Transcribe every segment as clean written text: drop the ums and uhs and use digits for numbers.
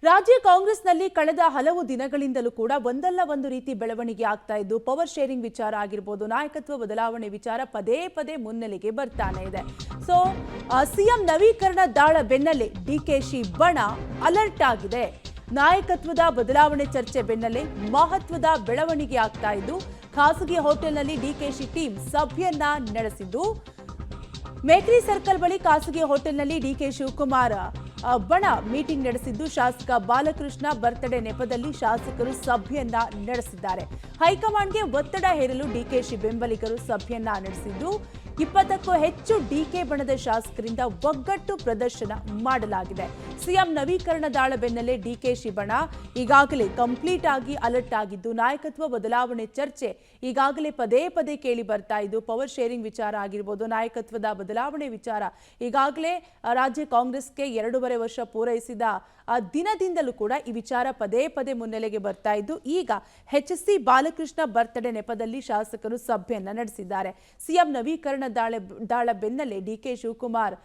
ರಾಜ್ಯ ಕಾಂಗ್ರೆಸ್ನಲ್ಲಿ ಕಳೆದ ಹಲವು ದಿನಗಳಿಂದಲೂ ಕೂಡ ಒಂದಲ್ಲ ಒಂದು ರೀತಿ ಬೆಳವಣಿಗೆ ಆಗ್ತಾ ಇದ್ದು ಪವರ್ ಶೇರಿಂಗ್ ವಿಚಾರ ಆಗಿರಬಹುದು, ನಾಯಕತ್ವ ಬದಲಾವಣೆ ವಿಚಾರ ಪದೇ ಪದೇ ಮುನ್ನೆಲೆಗೆ ಬರ್ತಾನೆ ಇದೆ. ಸೊ ಸಿಎಂ ನವೀಕರಣ ದಾಳ ಬೆನ್ನಲ್ಲೇ ಡಿಕೆಶಿ ಬಣ ಅಲರ್ಟ್ ಆಗಿದೆ. ನಾಯಕತ್ವದ ಬದಲಾವಣೆ ಚರ್ಚೆ ಬೆನ್ನಲ್ಲೇ ಮಹತ್ವದ ಬೆಳವಣಿಗೆ ಆಗ್ತಾ ಇದ್ದು ಖಾಸಗಿ ಹೋಟೆಲ್ನಲ್ಲಿ ಡಿಕೆಶಿ ಟೀಮ್ ಸಭೆಯನ್ನ ನಡೆಸಿದ್ದು, ಮೇಕ್ರಿ ಸರ್ಕಲ್ ಬಳಿ ಖಾಸಗಿ ಹೋಟೆಲ್ನಲ್ಲಿ ಡಿಕೆ ಶಿವಕುಮಾರ್ ಬಣ ಮೀಟಿಂಗ್ ನಡೆಸಿದ್ದು, ಶಾಸಕ ಬಾಲಕೃಷ್ಣ ಬರ್ತ್ಡೇ ನೆಪದಲ್ಲಿ ಶಾಸಕರು ಸಭೆಯನ್ನ ನಡೆಸಿದ್ದಾರೆ. ಹೈಕಮಾಂಡ್ಗೆ ಒತ್ತಡ ಹೇರಲು ಡಿಕೆಶಿ ಬೆಂಬಲಿಗರು ಸಭೆಯನ್ನ ನಡೆಸಿದ್ದು, 20ಕ್ಕೂ ಹೆಚ್ಚು ಡಿಕೆ ಬಣದ ಶಾಸಕರಿಂದ ಒಗ್ಗಟ್ಟು ಪ್ರದರ್ಶನ ಮಾಡಲಾಗಿದೆ. ಸಿಎಂ ನವೀಕರಣ ದಾಳ ಬೆನ್ನಲ್ಲೇ ಡಿಕೆಶಿ ಬಣ ಈಗಾಗಲೇ ಕಂಪ್ಲೀಟ್ ಆಗಿ ಅಲರ್ಟ್ ಆಗಿದ್ದು, ನಾಯಕತ್ವ ಬದಲಾವಣೆ ಚರ್ಚೆ ಈಗಾಗಲೇ ಪದೇ ಪದೇ ಕೇಳಿ ಬರ್ತಾ ಇದ್ದು, ಪವರ್ ಶೇರಿಂಗ್ ವಿಚಾರ ಆಗಿರಬಹುದು, ನಾಯಕತ್ವದ ಬದಲಾವಣೆ ವಿಚಾರ ಈಗಾಗಲೇ ರಾಜ್ಯ ಕಾಂಗ್ರೆಸ್ಗೆ 2.5 ವರ್ಷ ಪೂರೈಸಿದ ದಿನದಿಂದಲೂ ಕೂಡ ಈ ವಿಚಾರ ಪದೇ ಪದೇ ಮುನ್ನೆಲೆಗೆ ಬರ್ತಾ ಇದ್ದು, ಈಗ HC ಬಾಲಕೃಷ್ಣ ಬರ್ತ್ಡೇ ನೆಪದಲ್ಲಿ ಶಾಸಕರು ಸಭೆಯನ್ನ ನಡೆಸಿದ್ದಾರೆ. ಸಿಎಂ ನವೀಕರಣ ದಾಳ ಬೆನ್ನಲ್ಲೇ ಡಿಕೆ ಶಿವಕುಮಾರ್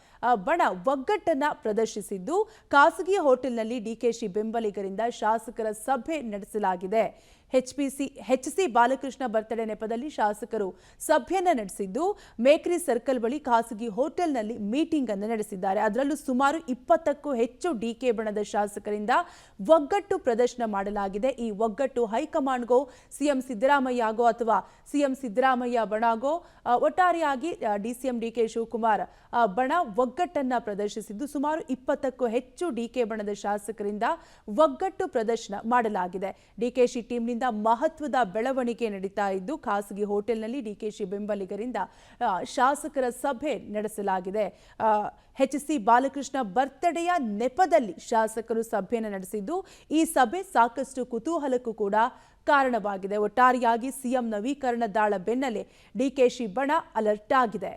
ಬಣ ಒಗ್ಗಟ್ಟನ್ನ ಪ್ರದರ್ಶಿಸಿದ್ದು, ಖಾಸಗಿ ಹೋಟೆಲ್ನಲ್ಲಿ ಡಿಕೆಶಿ ಬೆಂಬಲಿಗರಿಂದ ಶಾಸಕರ ಸಭೆ ನಡೆಸಲಾಗಿದೆ. HC ಬಾಲಕೃಷ್ಣ ಬರ್ತ್ಡೇ ನೆಪದಲ್ಲಿ ಶಾಸಕರು ಸಭೆಯನ್ನ ನಡೆಸಿದ್ದು, ಮೇಕ್ರಿ ಸರ್ಕಲ್ ಬಳಿ ಖಾಸಗಿ ಹೋಟೆಲ್ನಲ್ಲಿ ಮೀಟಿಂಗ್ ಅನ್ನು ನಡೆಸಿದ್ದಾರೆ. ಅದರಲ್ಲೂ ಸುಮಾರು 20ಕ್ಕೂ ಹೆಚ್ಚು ಡಿಕೆ ಬಣದ ಶಾಸಕರಿಂದ ಒಗ್ಗಟ್ಟು ಪ್ರದರ್ಶನ ಮಾಡಲಾಗಿದೆ. ಈ ಒಗ್ಗಟ್ಟು ಹೈಕಮಾಂಡ್ಗೋ, ಸಿಎಂ ಸಿದ್ದರಾಮಯ್ಯಗೋ ಅಥವಾ ಸಿಎಂ ಸಿದ್ದರಾಮಯ್ಯ ಬಣಗೋ, ಒಟ್ಟಾರೆಯಾಗಿ DCM ಡಿಕೆ ಶಿವಕುಮಾರ್ ಬಣ ಒಗ್ಗಟ್ಟನ್ನ ಪ್ರದರ್ಶಿಸಿದ್ದು, ಸುಮಾರು 20ಕ್ಕೂ ಹೆಚ್ಚು ಡಿಕೆ ಬಣದ ಶಾಸಕರಿಂದ ಒಗ್ಗಟ್ಟು ಪ್ರದರ್ಶನ ಮಾಡಲಾಗಿದೆ. ಡಿಕೆಶಿ ಟೀಮ್ನಿಂದ ಮಹತ್ವದ ಬೆಳವಣಿಗೆ ನಡೀತಾ ಇದ್ದು, ಖಾಸಗಿ ಹೋಟೆಲ್ನಲ್ಲಿ ಡಿಕೆಶಿ ಬೆಂಬಲಿಗರಿಂದ ಶಾಸಕರ ಸಭೆ ನಡೆಸಲಾಗಿದೆ. HC ಬಾಲಕೃಷ್ಣ ಬರ್ತ್ಡೇಯ ನೆಪದಲ್ಲಿ ಶಾಸಕರು ಸಭೆಯನ್ನು ನಡೆಸಿದ್ದು, ಈ ಸಭೆ ಸಾಕಷ್ಟು ಕುತೂಹಲಕ್ಕೂ ಕೂಡ ಕಾರಣವಾಗಿದೆ. ಒಟ್ಟಾರೆಯಾಗಿ ಸಿಎಂ ನವೀಕರಣ ದಾಳ ಬೆನ್ನಲ್ಲೇ ಡಿಕೆಶಿ ಬಣ ಅಲರ್ಟ್ ಆಗಿದೆ.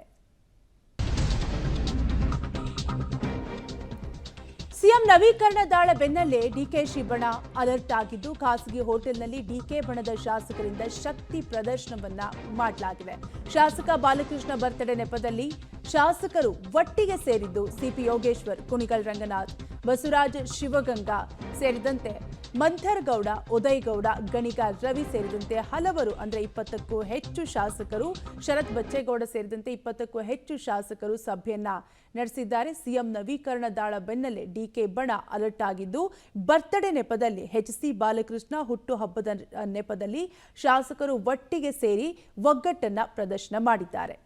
ಸಿಎಂ ನವೀಕರಣ ದಾಳ ಬೆನ್ನಲ್ಲೇ ಡಿಕೆಶಿ ಬಣ ಅಲರ್ಟ್ ಆಗಿದ್ದು, ಖಾಸಗಿ ಹೋಟೆಲ್ನಲ್ಲಿ ಡಿಕೆ ಬಣದ ಶಾಸಕರಿಂದ ಶಕ್ತಿ ಪ್ರದರ್ಶನವನ್ನ ಮಾಡಲಾಗಿದೆ. ಶಾಸಕ ಬಾಲಕೃಷ್ಣ ಬರ್ತ್ಡೇ ನೆಪದಲ್ಲಿ ಶಾಸಕರು ಒಟ್ಟಿಗೆ ಸೇರಿದ್ದು, ಸಿಪಿ ಯೋಗೇಶ್ವರ್, ಕುಣಿಗಲ್ ರಂಗನಾಥ್, ಬಸವರಾಜ್ ಶಿವಗಂಗಾ ಸೇರಿದಂತೆ ಮಂಥರ್ ಗೌಡ, ಉದಯ್ ಗೌಡ, ಗಣಿಗ ರವಿ ಸೇರಿದಂತೆ ಹಲವರು, ಅಂದ್ರೆ 20ಕ್ಕೂ ಹೆಚ್ಚು ಶಾಸಕರು, ಶರತ್ ಬಚ್ಚೇಗೌಡ ಸೇರಿದಂತೆ 20ಕ್ಕೂ ಹೆಚ್ಚು ಶಾಸಕರು ಸಭೆಯನ್ನ ನಡೆಸಿದ್ದಾರೆ. ಸಿಎಂ ನವೀಕರಣ ದಾಳ ಬೆನ್ನಲ್ಲೇ ಡಿಕೆ ಬಣ ಅಲರ್ಟ್ ಆಗಿದ್ದು, ಬರ್ತ್ಡೇ ನೆಪದಲ್ಲಿ HC ಬಾಲಕೃಷ್ಣ ಹುಟ್ಟುಹಬ್ಬದ ನೆಪದಲ್ಲಿ ಶಾಸಕರು ಒಟ್ಟಿಗೆ ಸೇರಿ ಒಗ್ಗಟ್ಟನ್ನ ಪ್ರದರ್ಶನ ಮಾಡಿದ್ದಾರೆ.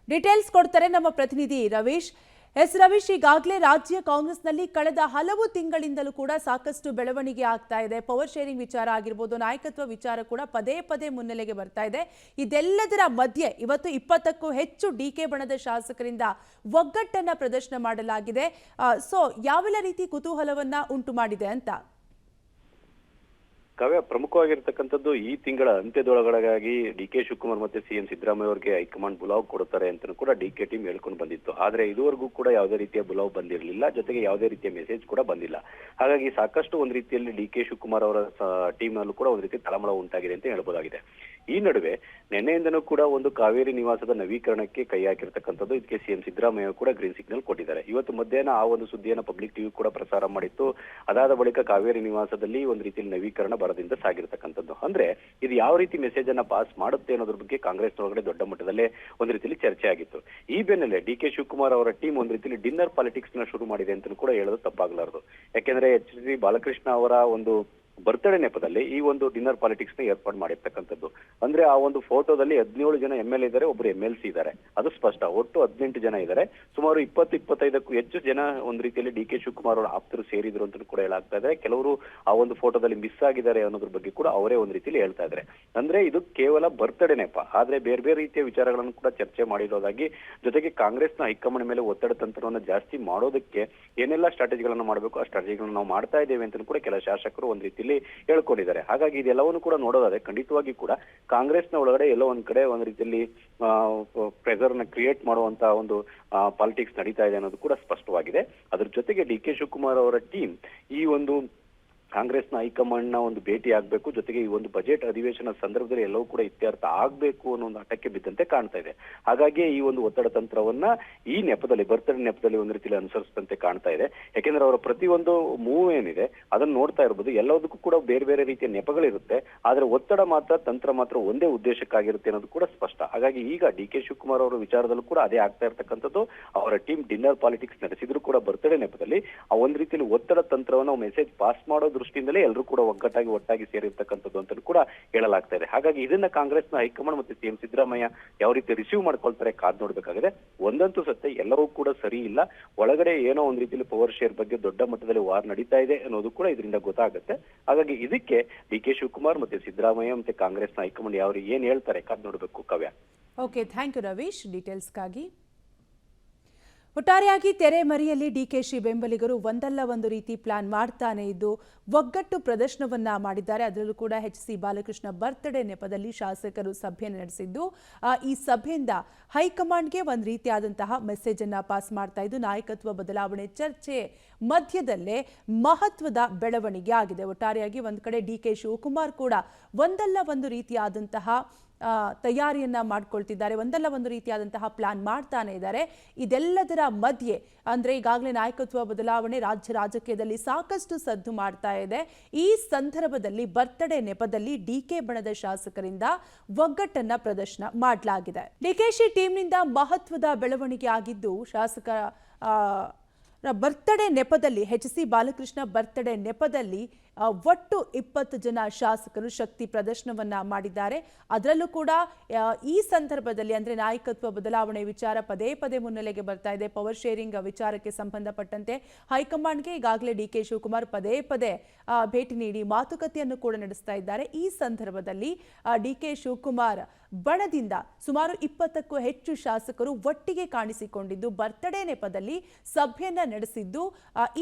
ಡೀಟೇಲ್ಸ್ ಕೊಡ್ತಾರೆ ನಮ್ಮ ಪ್ರತಿನಿಧಿ ರವೀಶ್. ರವೀಶ್, ಈಗಾಗಲೇ ರಾಜ್ಯ ಕಾಂಗ್ರೆಸ್ನಲ್ಲಿ ಕಳೆದ ಹಲವು ತಿಂಗಳಿಂದಲೂ ಕೂಡ ಸಾಕಷ್ಟು ಬೆಳವಣಿಗೆ ಆಗ್ತಾ ಇದೆ. ಪವರ್ ಶೇರಿಂಗ್ ವಿಚಾರ ಆಗಿರ್ಬೋದು, ನಾಯಕತ್ವ ವಿಚಾರ ಕೂಡ ಪದೇ ಪದೇ ಮುನ್ನೆಲೆಗೆ ಬರ್ತಾ ಇದೆ. ಇದೆಲ್ಲದರ ಮಧ್ಯೆ ಇವತ್ತು 20ಕ್ಕೂ ಹೆಚ್ಚು ಡಿಕೆ ಬಣದ ಶಾಸಕರಿಂದ ಒಗ್ಗಟ್ಟನ್ನ ಪ್ರದರ್ಶನ ಮಾಡಲಾಗಿದೆ. ಸೊ ಯಾವೆಲ್ಲ ರೀತಿ ಕುತೂಹಲವನ್ನ ಉಂಟು ಮಾಡಿದೆ ಅಂತ? ಕಾವ್ಯ, ಪ್ರಮುಖವಾಗಿರ್ತಕ್ಕಂಥದ್ದು ಈ ತಿಂಗಳ ಅಂತ್ಯದೊಳಗಾಗಿ ಡಿಕೆ ಶಿವಕುಮಾರ್ ಮತ್ತೆ ಸಿಎಂ ಸಿದ್ದರಾಮಯ್ಯ ಅವರಿಗೆ ಹೈಕಮಾಂಡ್ ಬುಲಾವ್ ಕೊಡುತ್ತಾರೆ ಅಂತ ಕೂಡ ಡಿಕೆ ಟೀಮ್ ಹೇಳ್ಕೊಂಡು ಬಂದಿತ್ತು. ಆದ್ರೆ ಇದುವರೆಗೂ ಕೂಡ ಯಾವುದೇ ರೀತಿಯ ಬುಲಾವ್ ಬಂದಿರಲಿಲ್ಲ, ಜೊತೆಗೆ ಯಾವುದೇ ರೀತಿಯ ಮೆಸೇಜ್ ಕೂಡ ಬಂದಿಲ್ಲ. ಹಾಗಾಗಿ ಸಾಕಷ್ಟು ಒಂದು ರೀತಿಯಲ್ಲಿ ಡಿಕೆ ಶಿವಕುಮಾರ್ ಅವರ ಟೀಮ್ ನಲ್ಲೂ ಕೂಡ ಒಂದು ರೀತಿ ತಳಮಳ ಉಂಟಾಗಿದೆ ಅಂತ ಹೇಳ್ಬೋದಾಗಿದೆ. ಈ ನಡುವೆ ನಿನ್ನೆಯಿಂದನೂ ಕೂಡ ಒಂದು ಕಾವೇರಿ ನಿವಾಸದ ನವೀಕರಣಕ್ಕೆ ಕೈ ಹಾಕಿರ್ತಕ್ಕಂಥದ್ದು, ಇದಕ್ಕೆ ಸಿಎಂ ಸಿದ್ದರಾಮಯ್ಯ ಕೂಡ ಗ್ರೀನ್ ಸಿಗ್ನಲ್ ಕೊಟ್ಟಿದ್ದಾರೆ. ಇವತ್ತು ಮಧ್ಯಾಹ್ನ ಆ ಒಂದು ಸುದ್ದಿಯನ್ನು ಪಬ್ಲಿಕ್ ಟಿವಿ ಕೂಡ ಪ್ರಸಾರ ಮಾಡಿತ್ತು. ಅದಾದ ಬಳಿಕ ಕಾವೇರಿ ನಿವಾಸದಲ್ಲಿ ಒಂದು ರೀತಿಯಲ್ಲಿ ನವೀಕರಣ ಬರದಿಂದ ಸಾಗಿರ್ತಕ್ಕಂಥದ್ದು. ಅಂದ್ರೆ ಇದು ಯಾವ ರೀತಿ ಮೆಸೇಜ್ ಅನ್ನ ಪಾಸ್ ಮಾಡುತ್ತೆ ಅನ್ನೋದ್ರ ಬಗ್ಗೆ ಕಾಂಗ್ರೆಸ್ ಒಳಗಡೆ ದೊಡ್ಡ ಮಟ್ಟದಲ್ಲೇ ಒಂದು ರೀತಿಯಲ್ಲಿ ಚರ್ಚೆ ಆಗಿತ್ತು. ಈ ಬೆನ್ನಲ್ಲೇ ಡಿಕೆ ಶಿವಕುಮಾರ್ ಅವರ ಟೀಮ್ ಒಂದು ರೀತಿಯಲ್ಲಿ ಡಿನ್ನರ್ ಪಾಲಿಟಿಕ್ಸ್ ನ ಶುರು ಮಾಡಿದೆ ಅಂತ ಕೂಡ ಹೇಳೋದು ತಪ್ಪಾಗಲಾರದು. ಯಾಕೆಂದ್ರೆ HC ಬಾಲಕೃಷ್ಣ ಅವರ ಒಂದು ಬರ್ತ್ಡೇ ನೆಪದಲ್ಲಿ ಈ ಒಂದು ಡಿನ್ನರ್ ಪಾಲಿಟಿಕ್ಸ್ ನ ಏರ್ಪಾಡು ಮಾಡಿರ್ತಕ್ಕಂಥದ್ದು. ಅಂದ್ರೆ ಆ ಒಂದು ಫೋಟೋದಲ್ಲಿ 17 ಜನ MLA ಇದ್ದಾರೆ, ಒಬ್ರು MLC ಇದ್ದಾರೆ, ಅದು ಸ್ಪಷ್ಟ. ಒಟ್ಟು 18 ಜನ ಇದ್ದಾರೆ. ಸುಮಾರು 20-25ಕ್ಕೂ ಹೆಚ್ಚು ಜನ ಒಂದು ರೀತಿಯಲ್ಲಿ ಡಿಕೆ ಶಿವಕುಮಾರ್ ಅವರ ಆಪ್ತರು ಸೇರಿದ್ರು ಅಂತ ಕೂಡ ಹೇಳಾಗ್ತಾ ಇದೆ. ಕೆಲವರು ಆ ಒಂದು ಫೋಟೋದಲ್ಲಿ ಮಿಸ್ ಆಗಿದ್ದಾರೆ ಅನ್ನೋದ್ರ ಬಗ್ಗೆ ಕೂಡ ಅವರೇ ಒಂದು ರೀತಿಯಲ್ಲಿ ಹೇಳ್ತಾ ಇದ್ದಾರೆ. ಅಂದ್ರೆ ಇದು ಕೇವಲ ಬರ್ತ್ಡೇ ನೆಪ, ಆದ್ರೆ ಬೇರೆ ಬೇರೆ ರೀತಿಯ ವಿಚಾರಗಳನ್ನು ಕೂಡ ಚರ್ಚೆ ಮಾಡಿರೋದಾಗಿ, ಜೊತೆಗೆ ಕಾಂಗ್ರೆಸ್ನ ಹೈಕಮಾಂಡ್ ಮೇಲೆ ಒತ್ತಡ ತಂತ್ರವನ್ನು ಜಾಸ್ತಿ ಮಾಡೋದಕ್ಕೆ ಏನೆಲ್ಲ ಸ್ಟ್ರಾಟಜಿಗಳನ್ನು ಮಾಡಬೇಕು ಆ ಸ್ಟ್ರಾಟಜಿಗಳನ್ನು ನಾವು ಮಾಡ್ತಾ ಇದ್ದೇವೆ ಅಂತ ಕೂಡ ಕೆಲ ಶಾಸಕರು ಒಂದು ರೀತಿಯಲ್ಲಿ ಹೇಳ್ಕೊಂಡಿದ್ದಾರೆ. ಹಾಗಾಗಿ ಇದೆಲ್ಲವನ್ನು ಕೂಡ ನೋಡೋದಾದ್ರೆ ಖಂಡಿತವಾಗಿ ಕೂಡ ಕಾಂಗ್ರೆಸ್ನ ಒಳಗಡೆ ಎಲ್ಲೋ ಒಂದ್ ಕಡೆ ಒಂದು ರೀತಿಯಲ್ಲಿ ಪ್ರೆಷರ್ ನ ಕ್ರಿಯೇಟ್ ಮಾಡುವಂತ ಒಂದು ಪಾಲಿಟಿಕ್ಸ್ ನಡೀತಾ ಇದೆ ಅನ್ನೋದು ಕೂಡ ಸ್ಪಷ್ಟವಾಗಿದೆ. ಅದ್ರ ಜೊತೆಗೆ ಡಿಕೆ ಶಿವಕುಮಾರ್ ಅವರ ಟೀಮ್ ಈ ಒಂದು ಕಾಂಗ್ರೆಸ್ನ ಹೈಕಮಾಂಡ್ನ ಒಂದು ಭೇಟಿ ಆಗ್ಬೇಕು, ಜೊತೆಗೆ ಈ ಒಂದು ಬಜೆಟ್ ಅಧಿವೇಶನ ಸಂದರ್ಭದಲ್ಲಿ ಎಲ್ಲವೂ ಕೂಡ ಇತ್ಯರ್ಥ ಆಗ್ಬೇಕು ಅನ್ನೋ ಒಂದು ಹಠಕ್ಕೆ ಬಿದ್ದಂತೆ ಕಾಣ್ತಾ ಇದೆ. ಹಾಗಾಗಿ ಈ ಒಂದು ಒತ್ತಡ ತಂತ್ರವನ್ನ ಈ ನೆಪದಲ್ಲಿ, ಬರ್ತಡೇ ನೆಪದಲ್ಲಿ ಒಂದು ರೀತಿಯಲ್ಲಿ ಅನುಸರಿಸಿದಂತೆ ಕಾಣ್ತಾ ಇದೆ. ಯಾಕೆಂದ್ರೆ ಅವರ ಪ್ರತಿಯೊಂದು ಮೂವ್ ಏನಿದೆ ಅದನ್ನ ನೋಡ್ತಾ ಇರ್ಬೋದು, ಎಲ್ಲದಕ್ಕೂ ಕೂಡ ಬೇರೆ ಬೇರೆ ರೀತಿಯ ನೆಪಗಳಿರುತ್ತೆ, ಆದ್ರೆ ಒತ್ತಡ ಮಾತ್ರ, ತಂತ್ರ ಮಾತ್ರ ಒಂದೇ ಉದ್ದೇಶಕ್ಕಾಗಿರುತ್ತೆ ಅನ್ನೋದು ಕೂಡ ಸ್ಪಷ್ಟ. ಹಾಗಾಗಿ ಈಗ ಡಿ ಕೆ ಶಿವಕುಮಾರ್ ಅವರ ವಿಚಾರದಲ್ಲೂ ಕೂಡ ಅದೇ ಆಗ್ತಾ ಇರ್ತಕ್ಕಂಥದ್ದು. ಅವರ ಟೀಮ್ ಡಿನ್ನರ್ ಪಾಲಿಟಿಕ್ಸ್ ನಡೆಸಿದ್ರು ಕೂಡ ಬರ್ತಡೇ ನೆಪದಲ್ಲಿ ಆ ಒಂದು ರೀತಿಯಲ್ಲಿ ಒತ್ತಡ ತಂತ್ರವನ್ನ ಮೆಸೇಜ್ ಪಾಸ್ ಮಾಡೋ ದೃಷ್ಟಿಯಿಂದಲೇ ಎಲ್ಲರೂ ಕೂಡ ಒಟ್ಟಾಗಿ ಸೇರಿರ್ತಕ್ಕಂಥದ್ದು ಅಂತ ಕೂಡ ಹೇಳಲಾಗ್ತಾ ಇದೆ. ಹಾಗಾಗಿ ಇದನ್ನ ಕಾಂಗ್ರೆಸ್ನ ಹೈಕಮಾಂಡ್ ಮತ್ತೆ ಸಿಎಂ ಸಿದ್ದರಾಮಯ್ಯ ಯಾವ ರೀತಿ ರಿಸೀವ್ ಮಾಡ್ಕೊಳ್ತಾರೆ ಕಾದ್ ನೋಡ್ಬೇಕಾಗಿದೆ. ಒಂದಂತೂ ಸತ್ಯ, ಎಲ್ಲವೂ ಕೂಡ ಸರಿ ಇಲ್ಲ, ಒಳಗಡೆ ಏನೋ ಒಂದ್ ರೀತಿಯಲ್ಲಿ ಪವರ್ ಶೇರ್ ಬಗ್ಗೆ ದೊಡ್ಡ ಮಟ್ಟದಲ್ಲಿ ವಾರ್ ನಡೀತಾ ಇದೆ ಅನ್ನೋದು ಕೂಡ ಇದರಿಂದ ಗೊತ್ತಾಗುತ್ತೆ. ಹಾಗಾಗಿ ಇದಕ್ಕೆ ಡಿ ಕೆ ಶಿವಕುಮಾರ್ ಮತ್ತೆ ಸಿದ್ದರಾಮಯ್ಯ ಮತ್ತೆ ಕಾಂಗ್ರೆಸ್ನ ಹೈಕಮಾಂಡ್ ಏನ್ ಹೇಳ್ತಾರೆ ಕಾದ್ ನೋಡ್ಬೇಕು. Kavya. Okay, thank you Ravish ಡೀಟೇಲ್ಸ್ಗಾಗಿ. ಒಟ್ಟಾರೆಯಾಗಿ ತೆರೆಮರೆಯಲ್ಲಿ ಡಿಕೆಶಿ ಬೆಂಬಲಿಗರು ಒಂದಲ್ಲ ಒಂದು ರೀತಿ ಪ್ಲಾನ್ ಮಾಡ್ತಾನೆ ಇದ್ದು ಒಗ್ಗಟ್ಟು ಪ್ರದರ್ಶನವನ್ನ ಮಾಡಿದ್ದಾರೆ. ಅದರಲ್ಲೂ ಕೂಡ ಎಚ್ ಸಿ ಬಾಲಕೃಷ್ಣ ಬರ್ತ್ಡೇ ನೆಪದಲ್ಲಿ ಶಾಸಕರು ಸಭೆ ನಡೆಸಿದ್ದು, ಈ ಸಭೆಯಿಂದ ಹೈಕಮಾಂಡ್ಗೆ ಒಂದು ರೀತಿಯಾದಂತಹ ಮೆಸೇಜ್ ಅನ್ನ ಪಾಸ್ ಮಾಡ್ತಾ ಇದ್ದು, ನಾಯಕತ್ವ ಬದಲಾವಣೆ ಚರ್ಚೆ ಮಧ್ಯದಲ್ಲೇ ಮಹತ್ವದ ಬೆಳವಣಿಗೆ ಆಗಿದೆ. ಒಟ್ಟಾರೆಯಾಗಿ ಒಂದು ಕಡೆ ಡಿ ಕೆ ಶಿವಕುಮಾರ್ ಕೂಡ ಒಂದಲ್ಲ ಒಂದು ರೀತಿಯಾದಂತಹ ತಯಾರಿಯನ್ನ ಮಾಡ್ಕೊಳ್ತಿದ್ದಾರೆ, ಒಂದಲ್ಲ ಒಂದು ರೀತಿಯಾದಂತಹ ಪ್ಲಾನ್ ಮಾಡ್ತಾನೆ ಇದ್ದಾರೆ. ಇದೆಲ್ಲದರ ಮಧ್ಯೆ ಅಂದ್ರೆ ಈಗಾಗಲೇ ನಾಯಕತ್ವ ಬದಲಾವಣೆ ರಾಜ್ಯ ರಾಜಕೀಯದಲ್ಲಿ ಸಾಕಷ್ಟು ಸದ್ದು ಮಾಡ್ತಾ ಇದೆ. ಈ ಸಂದರ್ಭದಲ್ಲಿ ಬರ್ತ್ಡೇ ನೆಪದಲ್ಲಿ ಡಿಕೆ ಬಣದ ಶಾಸಕರಿಂದ ಒಗ್ಗಟ್ಟನ್ನ ಪ್ರದರ್ಶನ ಮಾಡಲಾಗಿದೆ. ಡಿಕೆಶಿ ಟೀಮ್ನಿಂದ ಮಹತ್ವದ ಬೆಳವಣಿಗೆ ಆಗಿದ್ದು, ಶಾಸಕ ಬರ್ತ್ಡೇ ನೆಪದಲ್ಲಿ ಎಚ್ ಸಿ ಬಾಲಕೃಷ್ಣ ಬರ್ತ್ಡೇ ನೆಪದಲ್ಲಿ ಒಟ್ಟು 20 ಜನ ಶಾಸಕರು ಶಕ್ತಿ ಪ್ರದರ್ಶನವನ್ನ ಮಾಡಿದ್ದಾರೆ. ಅದರಲ್ಲೂ ಕೂಡ ಈ ಸಂದರ್ಭದಲ್ಲಿ ಅಂದ್ರೆ ನಾಯಕತ್ವ ಬದಲಾವಣೆ ವಿಚಾರ ಪದೇ ಪದೇ ಮುನ್ನೆಲೆಗೆ ಬರ್ತಾ ಇದೆ. ಪವರ್ ಶೇರಿಂಗ್ ವಿಚಾರಕ್ಕೆ ಸಂಬಂಧಪಟ್ಟಂತೆ ಹೈಕಮಾಂಡ್ಗೆ ಈಗಾಗಲೇ ಡಿ ಕೆ ಶಿವಕುಮಾರ್ ಪದೇ ಪದೇ ಭೇಟಿ ನೀಡಿ ಮಾತುಕತೆಯನ್ನು ಕೂಡ ನಡೆಸ್ತಾ ಇದ್ದಾರೆ. ಈ ಸಂದರ್ಭದಲ್ಲಿ ಡಿ ಕೆ ಶಿವಕುಮಾರ್ ಬಣದಿಂದ ಸುಮಾರು 20ಕ್ಕೂ ಹೆಚ್ಚು ಶಾಸಕರು ಒಟ್ಟಿಗೆ ಕಾಣಿಸಿಕೊಂಡಿದ್ದು ಬರ್ತ್ಡೇ ನೆಪದಲ್ಲಿ ಸಭೆಯನ್ನ ನಡೆಸಿದ್ದು,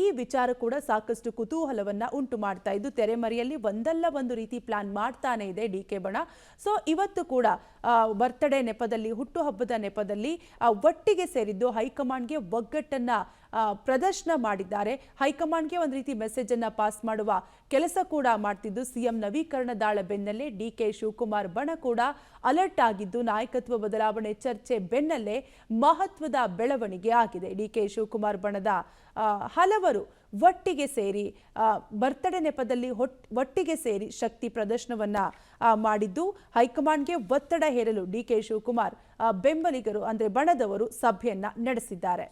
ಈ ವಿಚಾರ ಕೂಡ ಸಾಕಷ್ಟು ಕುತೂಹಲವನ್ನ ಉಂಟು ಮಾಡ್ತಾ ಇದ್ದು, ತೆರೆಮರೆಯಲ್ಲಿ ಒಂದಲ್ಲ ಒಂದು ರೀತಿ ಪ್ಲಾನ್ ಮಾಡ್ತಾನೆ ಇದೆ ಡಿ ಕೆ ಬಣ. ಸೊ ಇವತ್ತು ಕೂಡ ಬರ್ತ್ಡೇ ನೆಪದಲ್ಲಿ, ಹುಟ್ಟುಹಬ್ಬದ ನೆಪದಲ್ಲಿ ಒಟ್ಟಿಗೆ ಸೇರಿದ್ದು ಹೈಕಮಾಂಡ್ಗೆ ಒಗ್ಗಟ್ಟನ್ನ ಪ್ರದರ್ಶನ ಮಾಡಿದ್ದಾರೆ. ಹೈಕಮಾಂಡ್ಗೆ ಒಂದು ರೀತಿ ಮೆಸೇಜ್ ಅನ್ನ ಪಾಸ್ ಮಾಡುವ ಕೆಲಸ ಕೂಡ ಮಾಡ್ತಿದ್ದು, ಸಿಎಂ ನವೀಕರಣ ದಾಳ ಬೆನ್ನಲ್ಲೇ ಡಿ ಕೆ ಶಿವಕುಮಾರ್ ಬಣ ಕೂಡ ಅಲರ್ಟ್ ಆಗಿದ್ದು, ನಾಯಕತ್ವ ಬದಲಾವಣೆ ಚರ್ಚೆ ಬೆನ್ನಲ್ಲೇ ಮಹತ್ವದ ಬೆಳವಣಿಗೆ ಆಗಿದೆ. ಡಿ ಕೆ ಶಿವಕುಮಾರ್ ಬಣದ ಹಲವರು ಒಟ್ಟಿಗೆ ಸೇರಿ ಬರ್ತ್ಡೇ ನೆಪದಲ್ಲಿ ಒಟ್ಟಿಗೆ ಸೇರಿ ಶಕ್ತಿ ಪ್ರದರ್ಶನವನ್ನ ಮಾಡಿದ್ದು, ಹೈಕಮಾಂಡ್ಗೆ ಒತ್ತಡ ಹೇರಲು ಡಿ ಕೆ ಶಿವಕುಮಾರ್ ಬೆಂಬಲಿಗರು ಅಂದ್ರೆ ಬಣದವರು ಸಭೆಯನ್ನ ನಡೆಸಿದ್ದಾರೆ.